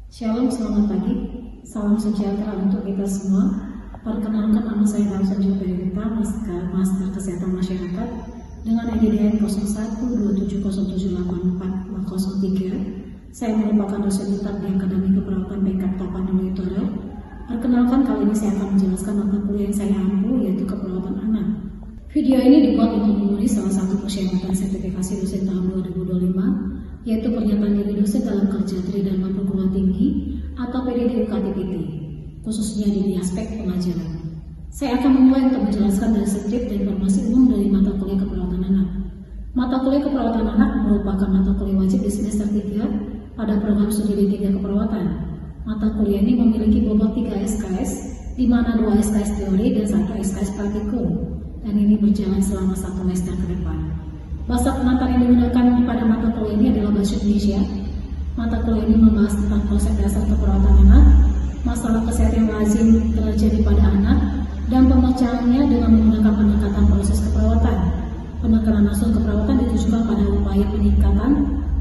Shalom, selamat pagi. Salam sejahtera untuk kita semua. Perkenalkan, nama saya Darsan Juperita, Master Kesehatan Masyarakat dengan IDDN 0127078403. Saya merupakan dosen tetap di Akademi Keperawatan Bengkak Tapanuli Utara. Perkenalkan, kali ini saya akan menjelaskan mata kuliah yang saya ampu, yaitu keperawatan anak. Video ini dibuat untuk memenuhi salah satu persyaratan sertifikasi dosen tahun 2025, yaitu pernyataan diri dosen dalam kerja tri dan perguruan tinggi atau PDD UKT-PT, khususnya di aspek pengajaran. Saya akan memulai untuk menjelaskan dari skrip dan informasi umum dari mata kuliah keperawatan anak. Mata kuliah keperawatan anak merupakan mata kuliah wajib di semester 3 pada program studi D3 keperawatan. Mata kuliah ini memiliki bobot 3 SKS, di mana 2 SKS teori dan 1 SKS praktikum, dan ini berjalan selama 1 semester ke depan. Bahasa pengantar yang digunakan pada mata kuliah ini adalah bahasa Indonesia. Mata kuliah ini membahas tentang konsep dasar keperawatan anak, masalah kesehatan yang lazim terjadi pada anak, dan pemecahannya dengan menggunakan pendekatan proses keperawatan. Penekanan langsung keperawatan ditujukan pada upaya peningkatan,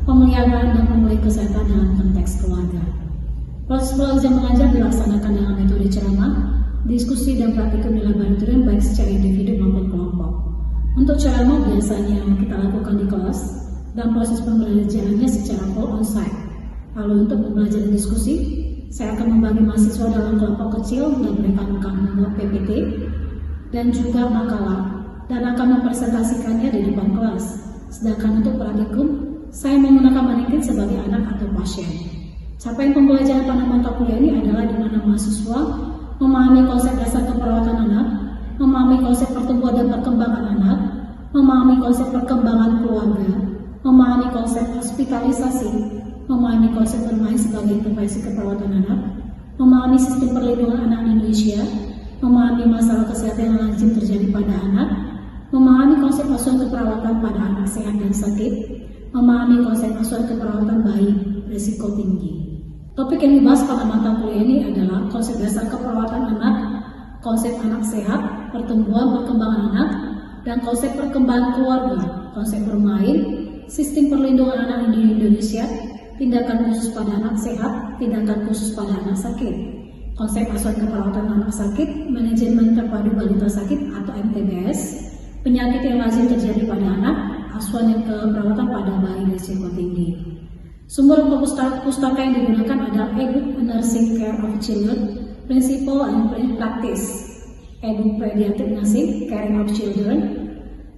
pemeliharaan, dan pemulihan kesehatan dalam konteks keluarga. Proses belajar mengajar dilaksanakan dengan metode ceramah, diskusi, dan praktikum di laboratorium baik secara individu maupun kelompok. Untuk ceramah biasanya kita lakukan di kelas dan proses pembelajarannya secara full on-site. Lalu untuk pembelajaran diskusi, saya akan membagi mahasiswa dalam kelompok kecil dan mereka akan membuat PPT dan juga makalah dan akan mempresentasikannya di depan kelas. Sedangkan untuk praktikum, saya menggunakan mannequin sebagai anak atau pasien. Capaian pembelajaran pada mata kuliah ini adalah di mana mahasiswa memahami konsep dasar keperawatan anak, memahami konsep pertumbuhan dan perkembangan anak, memahami konsep perkembangan keluarga, memahami konsep hospitalisasi, memahami konsep bermain sebagai intervensi keperawatan anak, memahami sistem perlindungan anak Indonesia, memahami masalah kesehatan yang lazim terjadi pada anak, memahami konsep asuhan keperawatan pada anak sehat dan sakit, memahami konsep asuhan keperawatan bayi risiko tinggi. Topik yang dibahas pada mata kuliah ini adalah konsep dasar keperawatan anak, konsep anak sehat, pertumbuhan perkembangan anak, dan konsep perkembangan keluarga, konsep bermain, sistem perlindungan anak di Indonesia, tindakan khusus pada anak sehat, tindakan khusus pada anak sakit, konsep asuhan keperawatan anak sakit, manajemen terpadu balita sakit atau MTBS, penyakit yang lazim terjadi pada anak, asuhan yang keperawatan pada bayi risiko tinggi. Sumber pustaka yang digunakan adalah e-book Nursing Care of Children, Principle and Practice, e-book Pediatric Nursing Caring of Children,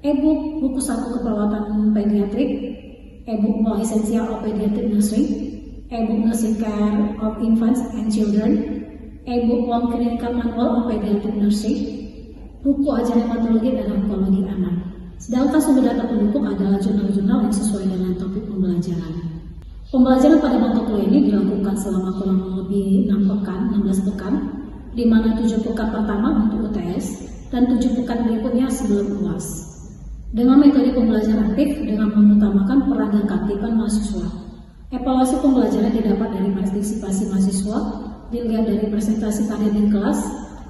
e-book buku saku keperawatan pediatrik, e-book More Essential of Pediatric Nursing, e-book Nursing Care of Infants and Children, e-book Long Clinical Manual of Pediatric Nursing, buku ajaran hematologi dan onkologi anak. Sedangkan sumber data pendukung adalah jurnal-jurnal yang sesuai dengan topik pembelajaran. Pembelajaran pada mata kuliah ini dilakukan selama kurang lebih 16 pekan, di mana 7 pekan pertama untuk UTS dan 7 pekan berikutnya sebelum UAS. Dengan metode pembelajaran aktif dengan mengutamakan peran dan keaktifan mahasiswa. Evaluasi pembelajaran didapat dari partisipasi mahasiswa, dilihat dari presentasi karya di kelas,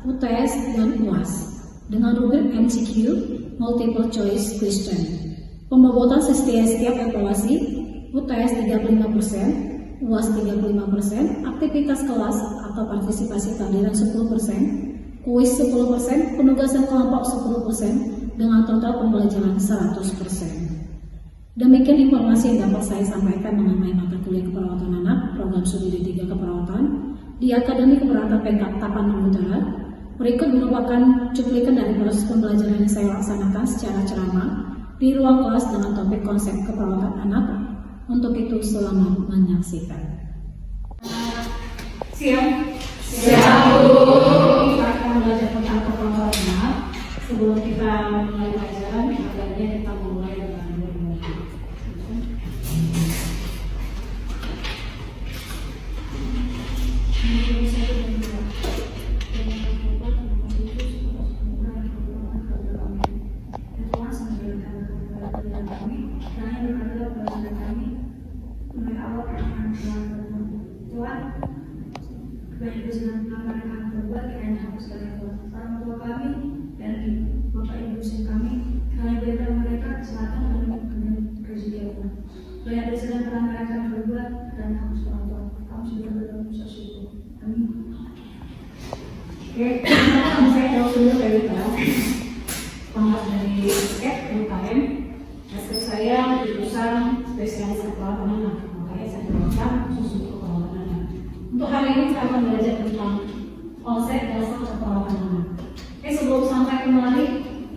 UTS, dan UAS. Dengan rubrik MCQ, Multiple Choice Question. Pembobotan setiap evaluasi, UTS 35%, UAS 35%, aktivitas kelas atau partisipasi kehadiran 10%, kuis 10%, penugasan kelompok 10%, dengan total pembelajaran 100%. Demikian informasi yang dapat saya sampaikan mengenai mata kuliah keperawatan anak, program studi D3 keperawatan, di Akademi Keperawatan Bengkak Tapanuli Utara. Berikut merupakan cuplikan dari proses pembelajaran yang saya laksanakan secara ceramah di ruang kelas dengan topik konsep keperawatan anak. Untuk itu, selamat menyaksikan. Siap. Kita akan belajar tentang keperawatan anak. Sebelum kita mulai pelajaran, akhirnya kita mulai dengan bermimpi. Tuhan, banyak dosen apa yang kami berbuat, kiranya hapus dari orang tua kami dan Bapak Ibu dosen kami, kami berikan mereka kesehatan dan rezeki Allah. Banyak dosen yang pernah mereka berbuat dan hapus orang tua kami sudah berdoa. Oke, sekarang saya jawab dulu dari pengamat dari UKM. Hasil saya jurusan spesialis keperawatan anak, makanya saya jawabkan khusus untuk keperawatan anak. Untuk hari ini saya akan belajar tentang konsep dasar keperawatan anak. Oke, sebelum sampai kemari,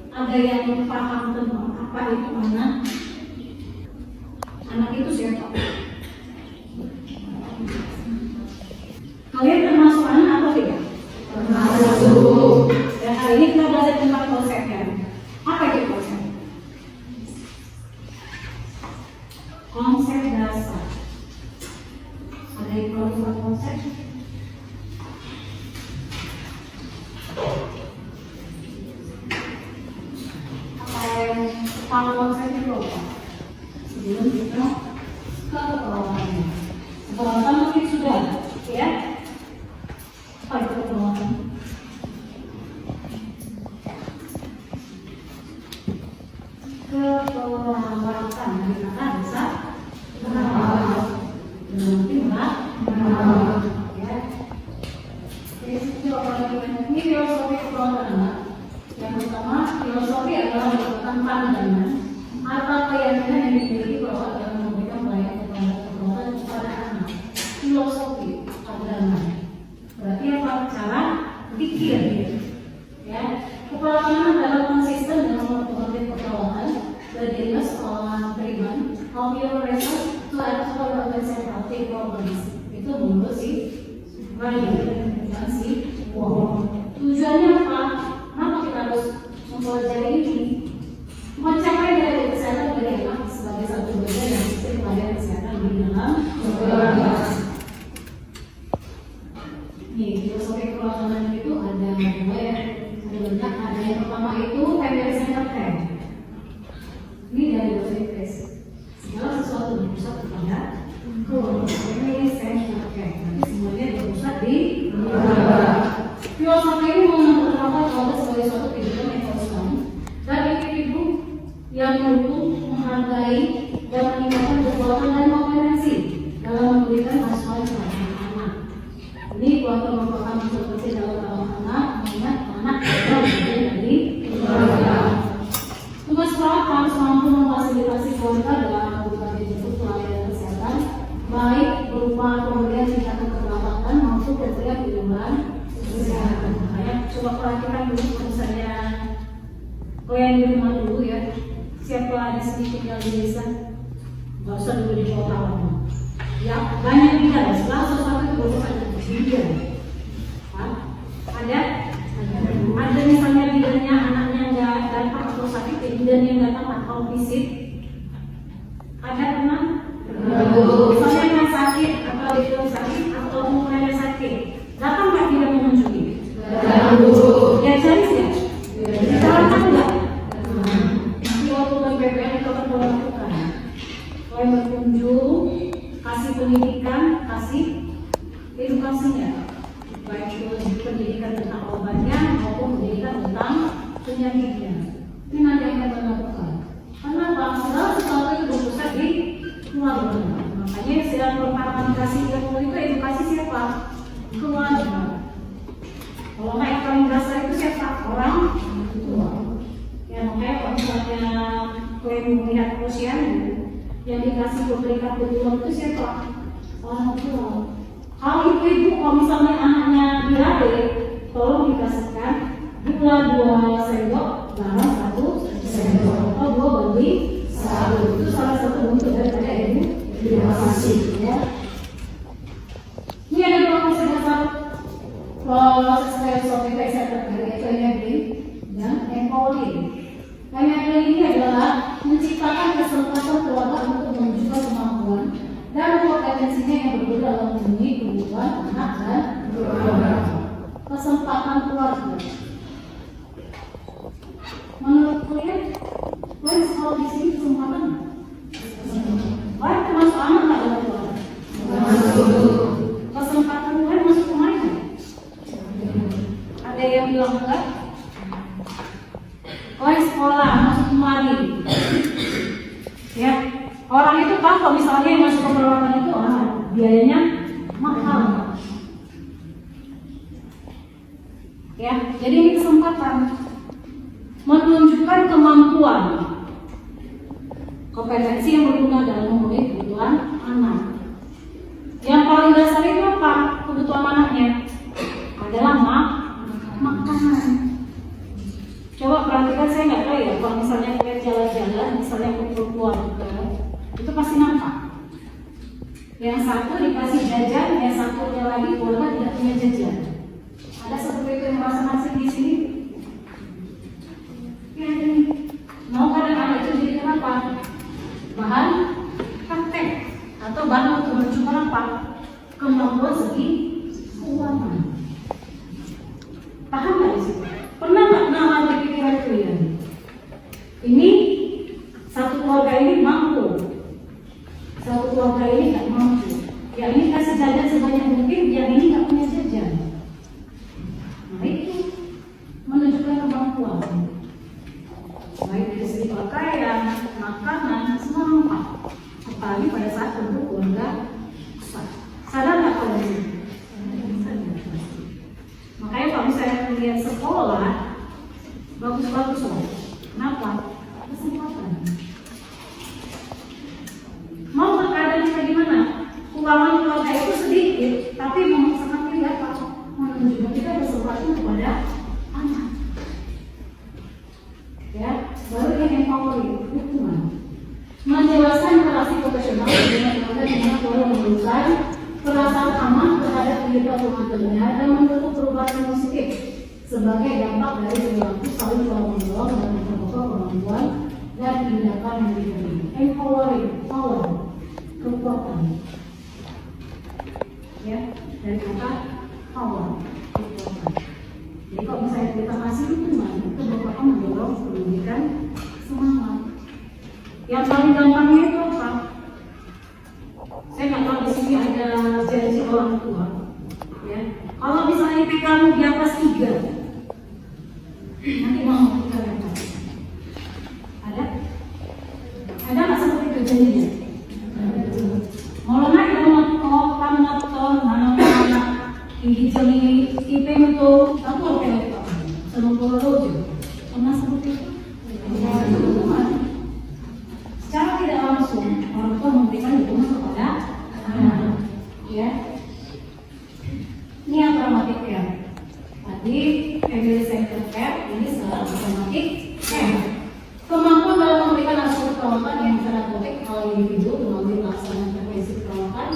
ada yang paham tentang apa itu anak? Anak itu siapa? Kalian termasuk anak atau tidak? Termasuk. Dan hari ini kita belajar tentang konsepnya. Apa itu konsep? Konsep dasar. Ada yang perlu buat konsep? Apa yang tahu konsep itu apa? Sebelum kita ke keperawatan. Keperawatan mungkin sudah, ya? Apa itu keperawatan? Keperawatan dari kata dasar merawat, berarti merawat, ya. Ini filosofi keperawatan anak. Yang pertama, filosofi adalah merupakan pandangan atau keyakinan yang dimiliki perawat dalam memberikan pelayanan keperawatan kepada anak. Filosofi pandangan. Berarti apa? Cara pikir, ya. Keperawatan anak adalah konsisten dengan metode keperawatan dari seorang treatment of your result to actual organizational problems. Itu menurut si dan si tujuannya apa? Kenapa kita harus mempelajari ini? Mencapai dari kesehatan bagi anak sebagai satu bagian dari sistem pelayanan kesehatan di dalam keluarga. Nih, filosofi keperawatan itu ada dua ya. Ada yang pertama itu family center care. Ini dari bahasa Inggris. Segala sesuatu berpusat kepada keluarga. Family center care. Nanti semuanya berpusat di keluarga. Filosofi ini mengenalkan keluarga sebagai suatu kehidupan yang konstan dan individu yang mendukung, menghargai, dan meningkatkan kekuatan dan kompetensi dalam memberikan asuhan kepada anak. Ini keluarga merupakan unsur penting dalam merawat anak, mengingat anak adalah bagian dari keluarga. Tugas perawat harus mampu memfasilitasi keluarga dalam berbagai bentuk pelayanan kesehatan, baik berupa pemberian tindakan keperawatan maupun pemberian perlindungan kesehatan. Makanya coba perhatikan dulu kalau saya kalian di rumah dulu ya. Siapa di sini tinggal di desa? Gak usah dulu di kota lama. Ya banyak bidang. Setelah sesuatu itu berusaha di bidang. Ada misalnya bidangnya anaknya nggak datang atau sakit, bidangnya nggak datang atau visit. Ada pernah? Misalnya yang sakit atau itu sakit atau umumnya sakit, datang nggak tidak mengunjungi? Ya jadi sih. Disalahkan nggak? Nanti waktu BPN itu akan melakukan. Kalau berkunjung, kasih pendidikan, kasih edukasinya. Baik itu pendidikan tentang obatnya maupun pendidikan tentang penyakitnya. Ini nanti akan melakukan. Kenapa? Segala sesuatu itu berpusat di keluarga. Makanya sedang berpaparan kasih ilmu itu edukasi siapa? Keluarga. Kalau nggak yang paling dasar itu siapa? Orang tua. Ya makanya kalau misalnya kalian melihat usia yang dikasih berikan peluang itu siapa? Orang tua. Kalau ibu kalau misalnya anaknya diabetes, tolong dikasihkan gula 2 sendok garam 1 sendok atau 2/1. Itu salah satu bentuk daripada edukasi. Ya. Ini ada dua konsep dasar proses filosofi kesehatan yaitu enabling dan empowering. Enabling ini adalah menciptakan kesempatan keluarga untuk menunjukkan kemampuan dan kompetensinya yang berbeda dalam memenuhi kebutuhan anak dan keluarga. Kesempatan keluarga. Menurut kalian sekolah di sini kesempatan? Baik termasuk anak nggak dalam keluarga? Kesempatan kalian masuk kemana? Ada yang bilang enggak? Sekolah masuk kemari. Ya. Orang itu tahu kalau misalnya yang masuk ke perawatan itu biayanya mahal. Ya, jadi ini kesempatan menunjukkan kemampuan, kompetensi yang berguna dalam memenuhi kebutuhan anak. Yang paling dasar itu apa? Kebutuhan anaknya adalah makanan. Coba perhatikan, saya nggak tahu ya, kalau misalnya kalian jalan-jalan, misalnya kumpul keluarga, itu pasti nampak. Yang satu dikasih jajan, yang satunya lagi keluarga tidak punya jajan. Ada seperti itu yang masing-masing di sini. Ya, ini mau kadang anak itu jadi kenapa? Bahan praktek atau bahan untuk menunjukkan apa? Kemampuan segi keuangan. Paham nggak di situ? Pernah nggak ada pikiran kalian? Ini satu keluarga ini mampu, satu keluarga ini nggak mampu. Yang ini kasih jajan sebanyak mungkin, yang ini nggak punya jajan. Nah itu menunjukkan kemampuan. Baik dari segi pakaian, makanan, semua lengkap. Apalagi pada saat untuk keluarga besar. Sadar nggak kalau ini? Makanya kalau misalnya melihat sekolah, bagus-bagus loh. Kenapa? Kesempatan. Mau keadaannya kayak gimana? Keuangan keluarga itu sedikit, tapi memaksakan kita menunjukkan kita bersesuatu kepada anak. Ya, baru yang empowering, dukungan. Menjelaskan relasi profesional dengan keluarga dengan keluarga memberikan perasaan aman terhadap kehidupan rumah tangga dan membentuk perubahan yang positif sebagai dampak dari perilaku saling tolong-menolong dan memperkokoh kemampuan dan tindakan yang diberi. Empowering, power, kekuatan. Ya, dari kata power, kekuatan. Jadi kalau misalnya kita kasih dukungan, itu berkata mendorong pendidikan semangat. Yang paling gampangnya itu apa? Saya nggak tahu di sini ada janji orang tua. Ya, kalau misalnya IP kamu di atas 3, nanti mau kita lihat. Ada? Ada nggak seperti itu janjinya? Mau naik mau kamu nonton, mana tinggi jeli IP itu, aku oke pak. Sama Purworejo, pernah seperti itu? Secara tidak langsung orang tua memberikan dukungan kepada anak. Ya, ini yang pragmatik ya. Tadi Emily Center Care, ini secara pragmatik care. Kemampuan dalam memberikan asuhan perawatan yang terapeutik oleh individu melalui pelaksanaan prevensi perawatan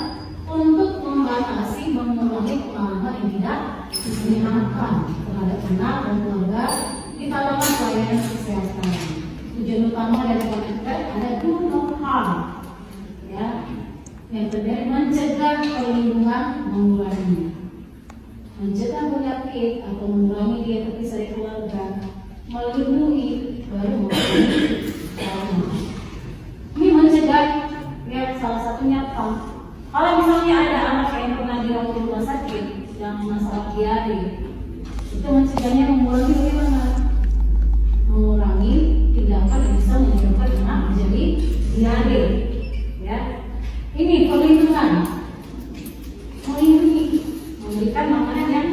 untuk membatasi mengurangi pengalaman yang tidak menyenangkan terhadap anak dan keluarga di tahapan pelayanan kesehatan. Tujuan utama dari Connected ada do no harm, ya, yang terdiri mencegah, perlindungan, mengurangi, mencegah penyakit atau mengurangi dia terpisah dari keluarga, melindungi, baru mengurangi trauma. Ini mencegah, ya, salah satunya apa? Kalau misalnya ada anak yang pernah dirawat di rumah sakit yang masalah diare, itu mencegahnya mengurangi bagaimana? Mengurangi tindakan yang bisa menyebabkan anak menjadi diare. Ya, ini perlindungan, melindungi, memberikan makanan yang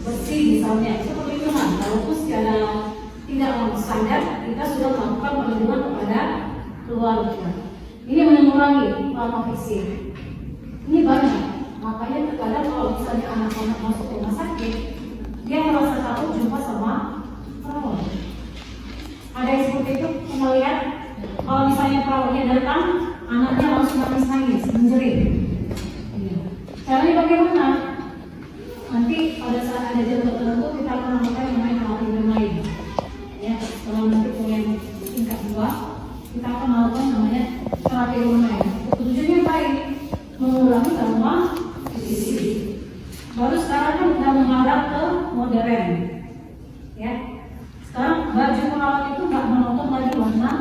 bersih misalnya, itu perlindungan. Walaupun secara tidak standar kita sudah melakukan perlindungan kepada keluarga. Ini mengurangi trauma fisik. Ini banyak, makanya terkadang kalau misalnya anak-anak masuk rumah sakit, dia merasa takut jumpa sama perawat. Ada yang seperti itu, pernah lihat? Kalau misalnya perawatnya datang, anaknya langsung nangis-nangis, menjerit. Caranya bagaimana? Nanti pada saat ada jam tertentu kita akan melakukan yang namanya terapi bermain. Ya, kalau nanti punya tingkat 2, kita akan melakukan namanya terapi bermain. Tujuannya baik, mengurangi trauma fisik. Baru sekarang kan sudah mengarah ke modern. Ya, sekarang baju perawat itu nggak menonton lagi warna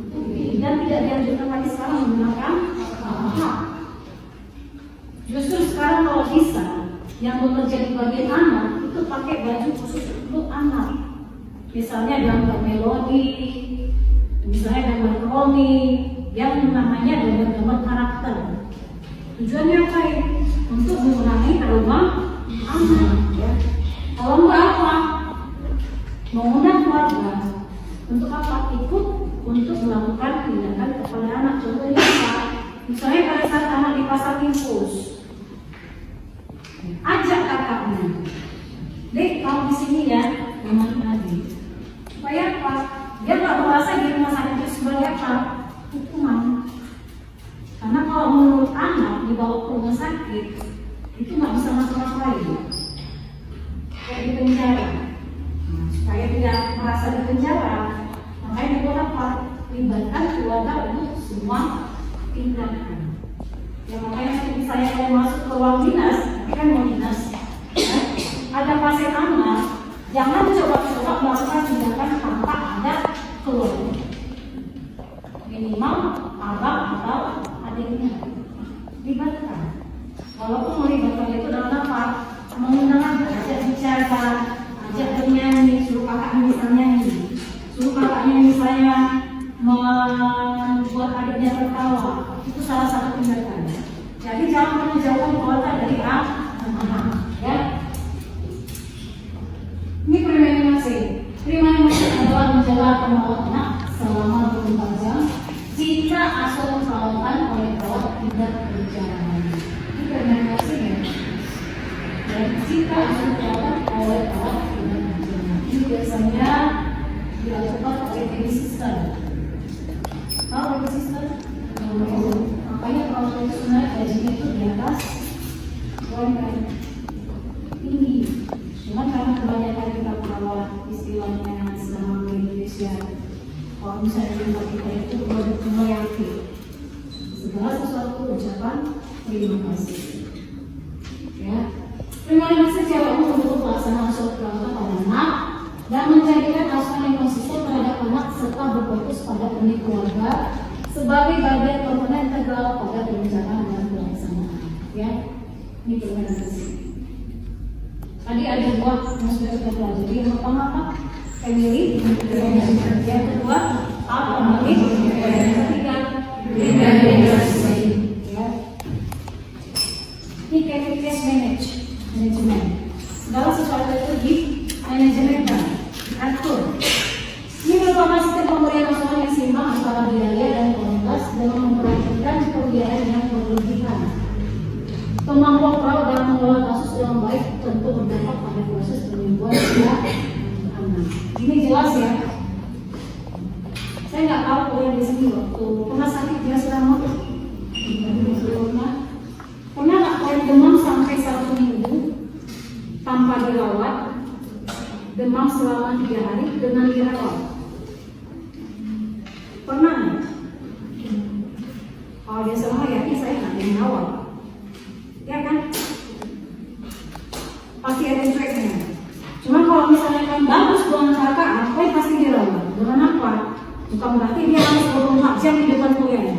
putih dan tidak dianjurkan lagi sekarang menggunakan apa. Justru sekarang kalau bisa yang bekerja di bagian anak itu pakai baju khusus untuk anak. Misalnya gambar melodi, misalnya gambar komik, yang namanya gambar karakter. Tujuannya apa ya? Untuk mengurangi trauma anak. Ya. Kalau enggak apa? untuk melakukan tindakan kepada anak. Contohnya apa? Misalnya pada saat anak dipasang infus, ajak kakaknya, Dek, kamu di sini ya, memang lagi. Supaya apa? Dia nggak merasa di rumah sakit itu sebagai apa? Hukuman. Karena kalau menurut anak dibawa ke rumah sakit, itu nggak bisa ngapa-ngapain. Kayak di penjara. Supaya tidak merasa di penjara, makanya dibuat apa? Libatkan keluarga untuk semua tindakan. Ya makanya seperti saya kalau masuk ke ruang dinas, kan mau dinas, ya, ada pasien anak, jangan coba-coba melakukan tindakan tanpa ada keluarga. Minimal abang atau adiknya libatkan. Walaupun melibatkan itu dalam apa? Mengundang, ajak bicara, ajak bernyanyi, suruh kakaknya misalnya nyanyi, suruh kakaknya misalnya membuat adiknya tertawa. Itu salah satu tindakan. Jadi jangan menjauhkan keluarga dari anak, ya. Ini prima masih adalah menjaga perawat anak selama 24 jam jika asuhan perawatan oleh perawat tidak berjalan. Ini prima ya. Dan jika asuhan perawatan oleh perawat tidak berjalan, ini biasanya dilakukan oleh baby sister. Tahu baby sister? Makanya perawat itu sebenarnya gajinya itu di atas UMR tinggi. Cuman karena kebanyakan kita perawat istilahnya selama di Indonesia, kalau misalnya jumlah kita itu benar-benar yakin segala sesuatu ucapan terima kasih. Ya, terima kasih secara umum untuk pelaksanaan asuhan perawatan pada anak dan menjadikan asuhan yang konsisten terhadap anak serta berfokus pada peran keluarga sebagai bagian komponen integral pada perencanaan dan pelaksanaan. Ya, ini terima kasih. Tadi ada dua yang sudah kita pelajari. Yang pertama apa? Family. Yang kedua apa? Yang ketiga ya. Ini case manajemen. Segala sesuatu itu di manajemen, atur. Ini merupakan sistem pemberian asuhan yang seimbang antara biaya dan kualitas dengan memperhatikan kebiayaan yang berlebihan. Kemampuan perawat dalam mengelola kasus dengan baik tentu berdampak pada proses penyembuhan pada anak. Ini jelas ya. Saya nggak tahu kalian di sini waktu pernah sakit dia selama pernah nggak kalian demam sampai 1 minggu tanpa dirawat, demam selama 3 hari dengan dirawat? Pernah nggak? Kalau dia selama yakin saya nggak dirawat. Ya kan? Pasti ada efeknya. Cuma kalau misalnya kan bagus buang kakak, apa pasti dirawat. Dengan apa? Bukan berarti dia harus 24 jam di depan kuliah.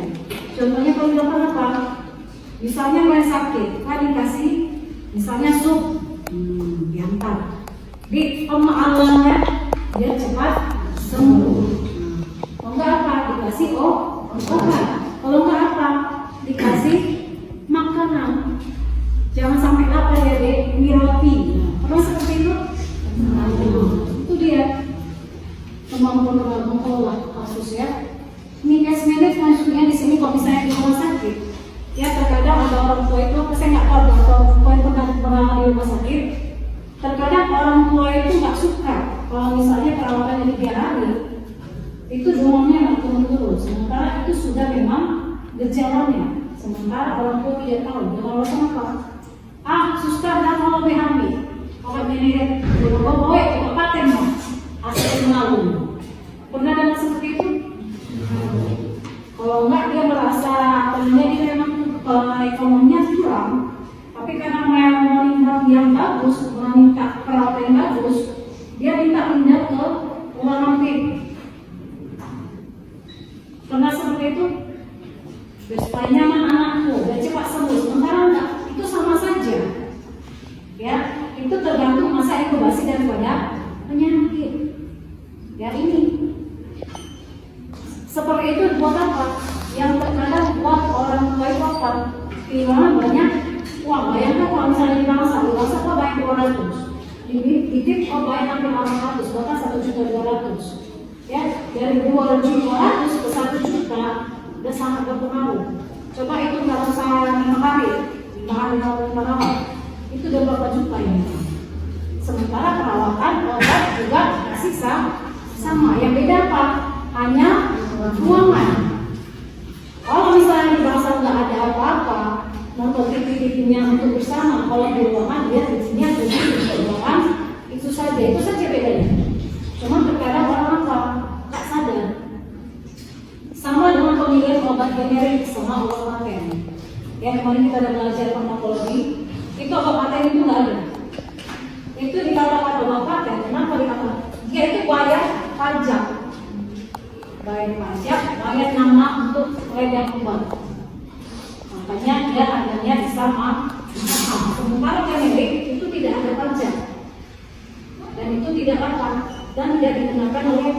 Contohnya kalau dokter apa? Misalnya kalian sakit, kan dikasih misalnya sup, diantar. Di pemahalannya dia cepat sembuh. Kalau enggak apa? Dikasih obat. Kalau enggak apa? Dikasih makanan. Jangan sampai lapar ya dek, ini roti. Pernah seperti itu? Itu dia kemampuan mengelola kasus ya. Ini case management maksudnya di sini kalau misalnya di rumah sakit, ya terkadang ada orang tua itu, saya nggak tahu atau poin pernah di rumah sakit. Terkadang orang tua itu nggak suka kalau misalnya perawatan yang 3 hari itu demamnya nggak turun-turun, sementara itu sudah memang gejalanya. Sementara orang tua tidak tahu, dia kalau apa? Suster dah mau hamil. Obat ini bawa ke paten mah. Asal malu. Pernah dengar seperti itu? Kalau enggak dia merasa dia memang ekonominya kurang, tapi karena mau yang bagus, minta perawatan yang bagus, dia minta pindah ke rumah sakit. Pernah seperti itu? Supaya nyaman anakku, biar cepat sembuh. Sementara enggak, itu sama saja. Ya, itu tergantung masa inkubasi daripada penyakit. Ya ini. Seperti itu buat apa? Yang terkadang buat orang tua itu apa? Kehilangan banyak uang. Bayangkan kalau misalnya di masa dewasa kok banyak 200. Ditip kok banyak hampir 800, bahkan 1.200.000. Ya, dari 2.200 ke 1 juta udah sangat berpengaruh. Coba itu nggak usah 5 hari, 5 hari itu udah berapa juta ya. Sementara perawatan obat juga masih sama. Yang beda apa? Hanya ruangan. Kalau misalnya di bangsa nggak ada apa-apa, nonton TV-nya untuk bersama. Kalau di ruangan dia fungsinya di ruangan itu saja bedanya. Cuma terkadang orang apa nggak sadar. Sama dengan pemilihan obat generik sama obat paten. Yang kemarin kita ada belajar farmakologi, itu obat paten itu nggak ada. Itu dikatakan obat paten. Kenapa dikatakan? Dia itu bayar pajak, bayar nama untuk peredaran obat. Makanya dia adanya sama. Sementara generik itu tidak ada pajak dan itu tidak apa dan tidak digunakan oleh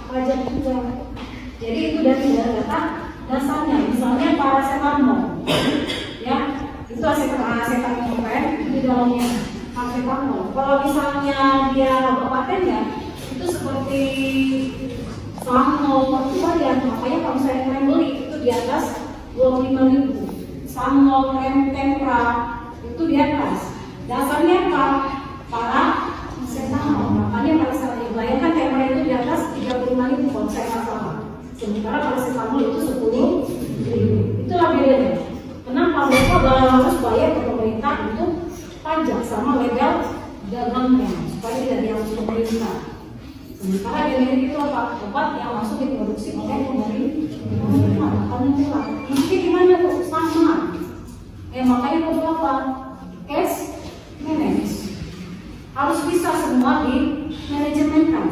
pajak juga. Jadi itu dari data dasarnya. Misalnya paracetamol, ya itu acetaminophen itu di dalamnya paracetamol. Kalau misalnya dia obat paten ya itu seperti Samol itu ya, makanya kalau saya kalian beli itu di atas 25.000. Samol, Tempra itu di atas. Dasarnya apa? Paracetamol. Makanya pada saat dibayarkan Tempra itu di atas 35.000 kalau saya nggak salah. Sementara paracetamol itu 10.000. Itulah bedanya. Kenapa mereka harus bayar ke pemerintah untuk pajak sama legal dagangnya supaya tidak diambil pemerintah. Sementara generik itu apa? Obat yang langsung diproduksi oleh pemerintah. Mungkin gimana tuh? Sama. Makanya perlu apa? Cash manage. Harus bisa semua di manajemenkan.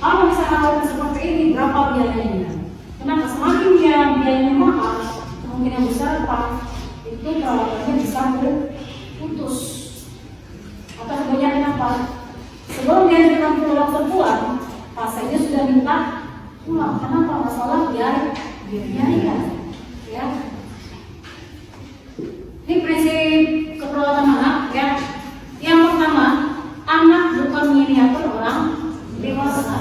Kalau misalnya hal seperti ini, berapa biayanya? Kenapa? Semakin biayanya mahal, kemungkinan besar apa? Itu perawatannya bisa putus. Atau kebanyakan apa? Sebelum dia datang ke dokter pulang, pasiennya sudah minta pulang. Kenapa? Masalah biaya. Ya. Ini prinsip keperawatan anak ya. Yang pertama, anak bukan miniatur orang dewasa,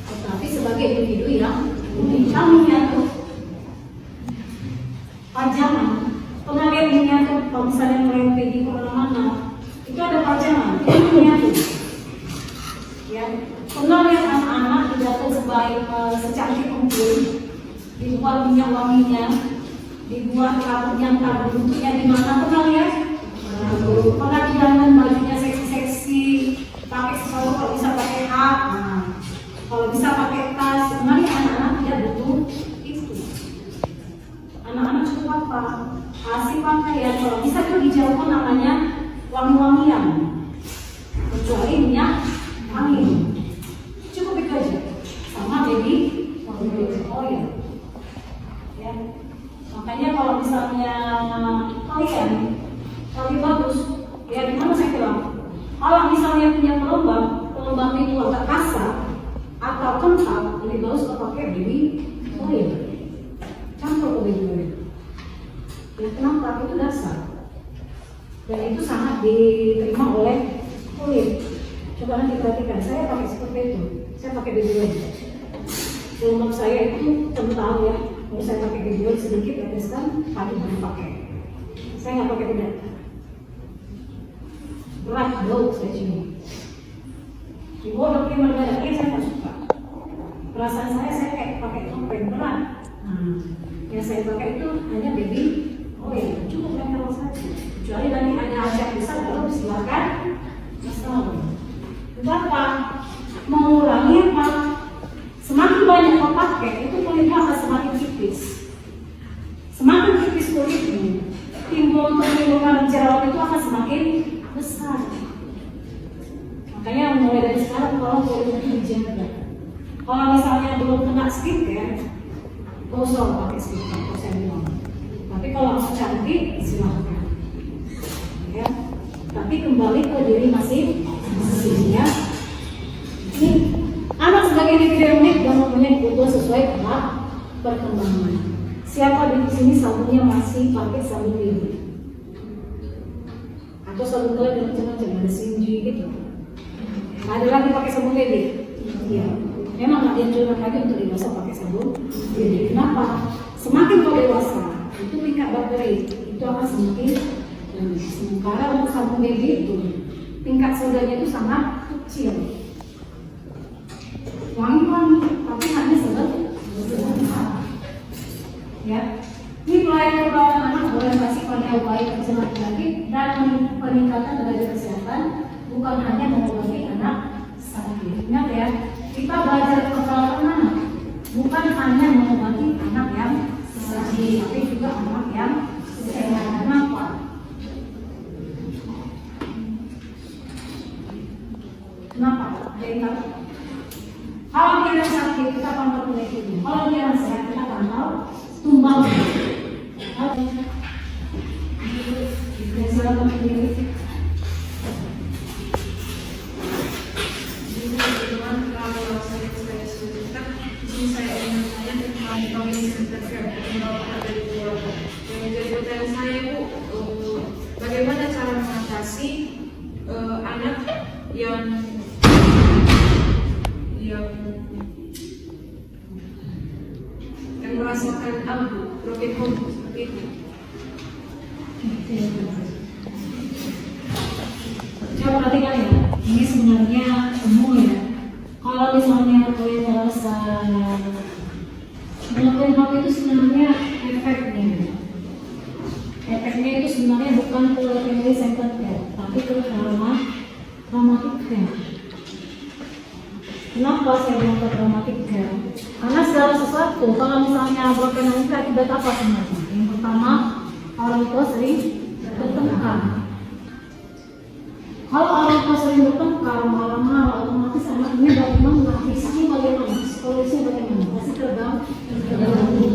tetapi sebagai individu yang miniatur. Pajangan, pernah lihat miniatur? Kalau misalnya kalian pergi kemana-mana, itu ada pajangan, itu miniatur. Ya, pernah lihat anak-anak didapat secantik mungkin, dibuat minyak wanginya, dibuat rambutnya entah bentuknya di mana, pernah lihat? Pernah jangan bajunya seksi-seksi, pakai sesuatu kalau bisa pakai hat, kalau bisa pakai tas. Sebenarnya anak-anak tidak butuh itu. Anak-anak cukup apa? Kasih pakaian, kalau bisa itu dijauhkan namanya wangi-wangian, kecuali minyak angin. Cukup itu aja. Sama baby oil. Ya. Makanya kalau misalnya kalian lebih bagus, ya gimana saya bilang? Kalau misalnya punya pelumbang itu agak kasar atau kental, lebih bagus kalau pakai baby oil. Campur ke baby oil. Ya kenapa? Itu dasar. Dan itu sangat diterima oleh kulit. Coba nanti perhatikan, saya pakai seperti itu. Saya pakai baby oil. Pelumbang saya itu kental ya. Kalau saya pakai baby oil sedikit, teteskan, baru pakai. Saya nggak pakai bedak. Berat bau saya cium. Ibu udah terima bedaknya, saya nggak suka. Perasaan saya kayak pakai topeng berat. Yang saya pakai itu hanya baby oil. Cukup netral saja. Kecuali nanti ada hajat besar, baru silakan. Masalah. Kenapa? Mengurangi apa? Semakin banyak kau pakai, itu kulitnya akan semakin tipis. Semakin tipis kulitnya, timbul perlindungan jerawat itu akan semakin besar. Makanya mulai dari sekarang kalau kulitnya dijaga. Kalau misalnya belum kena skincare, gak usah pakai skincare, saya bilang. Tapi kalau mau cantik, silahkan. Ya. Tapi kembali ke diri masing-masing ya. Ini anak sebagai individu unik dan mempunyai kebutuhan sesuai dengan perkembangan. Siapa di sini sabunnya masih pakai sabun baby? Atau sabun kalian macam-macam, ada sinji gitu. Ada lagi pakai sabun baby? Iya. memang nggak dianjurkan lagi untuk dewasa pakai sabun gigi. Kenapa? Semakin kau dewasa, itu tingkat bakteri itu akan semakin tinggi. Sementara untuk sabun gigi itu tingkat sodanya itu sangat kecil. Wangi-wangi, tapi hanya sebentar. Ya, ini pelayanan perlawanan anak orientasi pada upaya perjalanan laki dan peningkatan derajat kesehatan, bukan hanya mengobati anak sakit. Ingat ya, kita belajar perawatan anak bukan hanya mengobati anak yang sakit, tapi juga anak yang sehat. Kenapa? Kenapa? Ada yang tahu? Kalau dia sakit, kita pantau penyakitnya. Kalau dia sehat, kita pantau tumbang. Silakan sendiri. Kalau saya sebutkan, izin saya ingin tanya tentang community care yang menjadi pertanyaan saya, Bu, bagaimana cara mengatasi anak yang merasakan broken home seperti itu? Coba perhatikan ya, ini sebenarnya umum ya. Kalau misalnya kalian merasa broken home itu sebenarnya efeknya itu sebenarnya bukan ke family center care, tapi ke traumatic care. Kenapa saya bilang ke traumatic care? Karena segala sesuatu, kalau misalnya broken home itu akibat apa sebenarnya? Yang pertama, orang tua sering bertengkar. Kalau orang tua sering bertengkar, marah-marah, otomatis anaknya bagaimana? Risikonya bagaimana? Psikologisnya bagaimana? Pasti terganggu.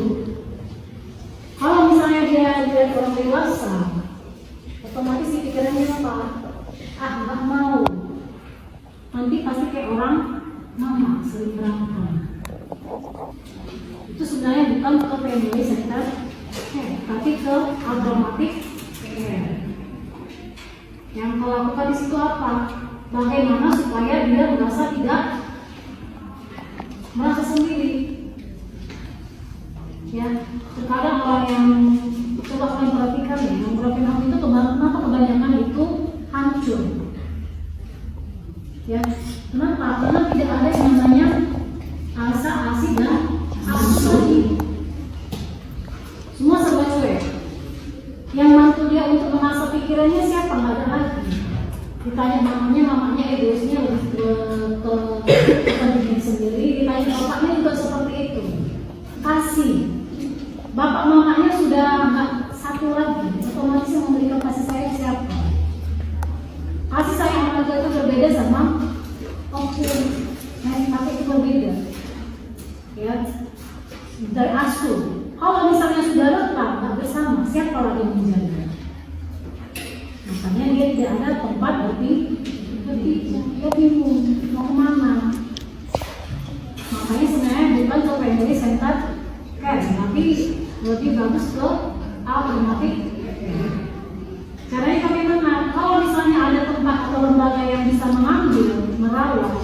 Kalau misalnya dia orang dewasa, otomatis pikirannya apa? Nggak mau. Nanti pasti kayak orang mama sering berantem. Itu sebenarnya bukan ke family center, tapi ke traumatic care. Yang kau lakukan di situ apa? Bagaimana supaya dia merasa tidak merasa sendiri? Ya, sekarang orang yang coba kalian perhatikan ya, yang broken home itu kenapa kebanyakan itu hancur? Ya, kenapa? Karena tidak ada yang namanya asa, asih dan asli. Semua serba cuek. Yang bantu dia untuk mengasah pikirannya siapa? Nggak ada lagi. Ditanya mamanya egoisnya lebih ke diri sendiri. Ditanya bapaknya juga seperti itu. Kasih. Bapak mamanya sudah nggak satu lagi. Otomatis yang memberikan kasih sayang siapa? Kasih sayang orang tua itu berbeda sama tapi itu berbeda. Ya, dari asuh. Kalau misalnya sudah letak, nggak bersama, siapa lagi yang menjaga? Makanya dia tidak ada tempat dia bingung mau kemana. Makanya sebenarnya bukan ke family center care, tapi lebih bagus ke alternatif. Caranya bagaimana? Kalau misalnya ada tempat atau lembaga yang bisa mengambil, merawat,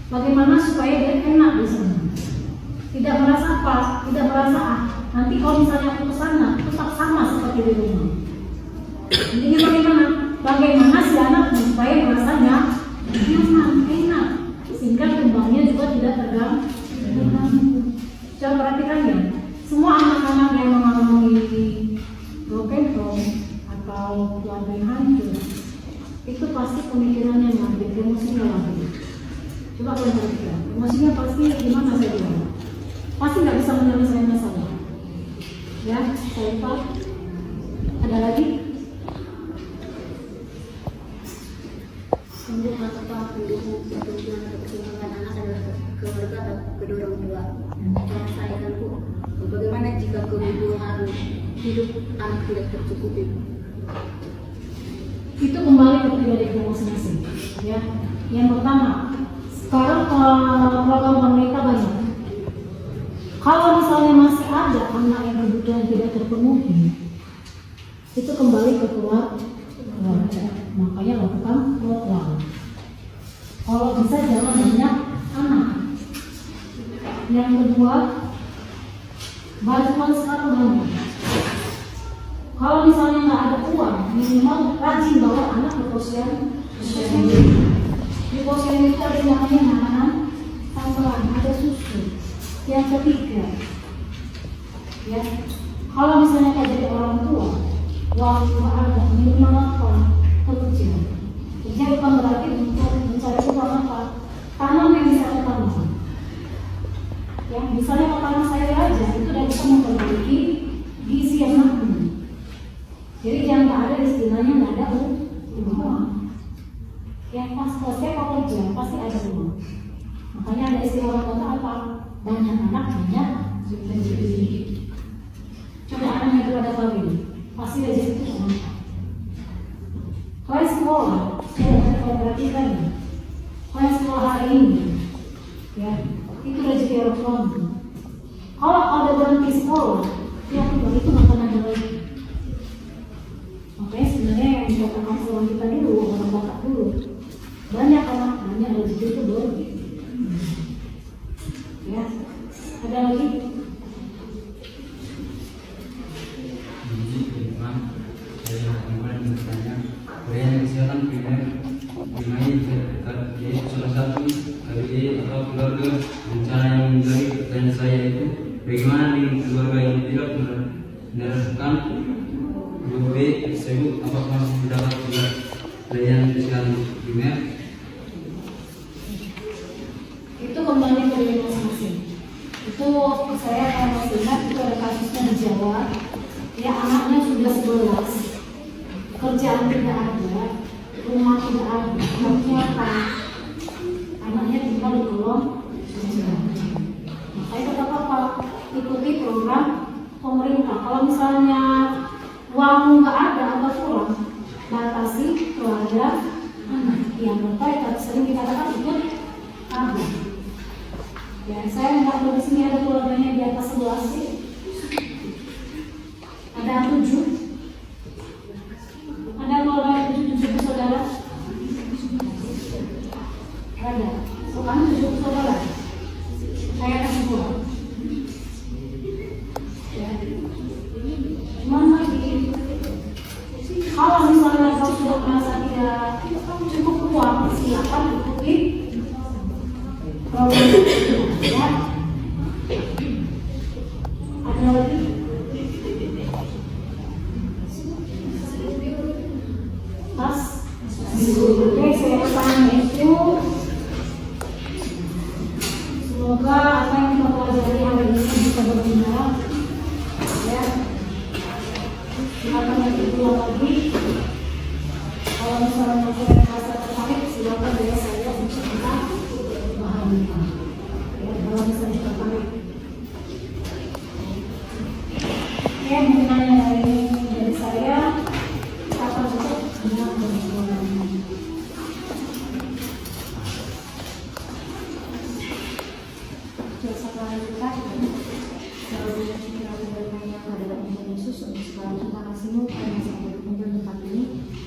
bagaimana supaya dia enak di sana? Tidak merasa apa? Tidak merasa nanti kalau misalnya aku ke sana tetap sama seperti di rumah. Intinya bagaimana? Bagaimana si anak supaya merasanya nyaman, enak, sehingga kembangnya juga tidak terganggu. Coba perhatikan ya, semua anak-anak yang mengalami broken home atau keluarga yang hancur itu pasti pemikirannya mati, emosinya mati. Coba kalian perhatikan, emosinya pasti gimana saya bilang? Pasti nggak bisa menyelesaikan masalah. Ya, saya lupa. Ada lagi? Untuk mengapa pendukung pertumbuhan atau perkembangan anak adalah keluarga atau kedua orang tua. Cara saya kan Bu, bagaimana jika kebutuhan hidup anak tidak tercukupi? Itu kembali ke pribadi masing-masing. Ya, yang pertama, sekarang program pemerintah banyak. Kalau misalnya masih ada anak yang kebutuhan tidak terpenuhi, itu kembali ke keluarga. Makanya lakukan program. Kalau bisa jangan banyak anak. Yang kedua, bantuan sekarang banyak. Kalau misalnya nggak ada uang, minimal rajin bawa anak ke posyandu. Di posyandu itu ada namanya makanan tambahan, ada susu. Yang ketiga, ya, kalau misalnya kayak jadi orang tua, uang nggak ada, minimal apa? Kerja. Kerja bukan berarti untuk mencari uang apa? Tanam yang bisa kita tanam. Ya, misalnya makanan saya aja itu udah bisa memperbaiki gizi yang makmur. Jadi jangan nggak ada istilahnya nggak ada uang. Yang pasti kalau kerja pasti ada uang. Makanya ada istilah orang kota apa? Banyak anak banyak rezeki. Coba anaknya itu ada kawin, pasti rezeki itu sama. Kalau sekolah, saya akan perhatikan. Kalau sekolah hari ini, ya itu rezeki orang tua. Kalau ada berhenti sekolah, ya itu makan ada lagi. Makanya sebenarnya yang dikatakan sekolah kita dulu, orang batak dulu, banyak anak banyak rezeki itu berhenti. Ya, ada lagi. Yang kesehatan primer yaitu salah satu KBG atau keluarga. Rencana yang menjadi pertanyaan saya itu bagaimana dengan keluarga yang tidak menerapkan 2B tersebut, apakah masih mendapat juga layanan kesehatan primer? Itu kembali ke masing-masing. Itu saya akan masih ingat itu ada kasusnya di Jawa. Ya anaknya sudah 11. Kerjaan tidak ada, rumah tidak ada, apa? Anaknya tinggal di kolong. Maka itu apa? Ikuti program pemerintah. Kalau misalnya uang nggak ada atau kurang, batasi keluarga anak. Yang berkait sering dikatakan ikut abu. Ya, saya nggak tahu di sini ada keluarganya di atas 11 sih. Ada 7. Ada keluarga 7 saudara? Ada. Bukan 7 saudara. Saya kasih buah. Ya. Cuman lagi, kalau misalnya kau sudah merasa tidak cukup uang, silakan ikuti program. Ya. Ada lagi? Oke, saya bertanya itu semoga apa yang kita pelajari hari ini bisa berguna. Ya, silakan yang kedua lagi. Kalau misalnya masih ada rasa tertarik, silakan ya saya untuk kita memahami. Ya, kalau misalnya tertarik. Oke, mungkin hanya hari ini dari saya. Kata tutup dengan berjualan.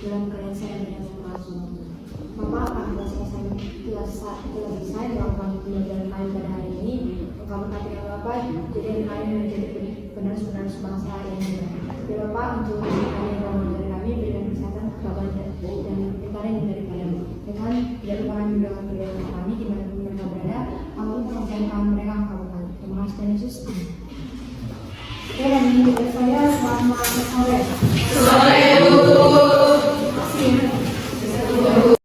Dalam keadaan saya tidak berlangsung. Bapak apabila saya tidak bisa melakukan pembelajaran kami pada hari ini, kami katakan Bapak jadi kami menjadi benar-benar sebangsa yang mulia. Jadi Bapak untuk kami dalam dari kami berikan kesehatan kebahagiaan dan perkara yang daripada dengan tidak lupakan juga pilihan kami di mana mereka berada, apapun pekerjaan kami mereka kabupaten. Terima kasih Yesus. Oke, dan ini dari saya selamat sore.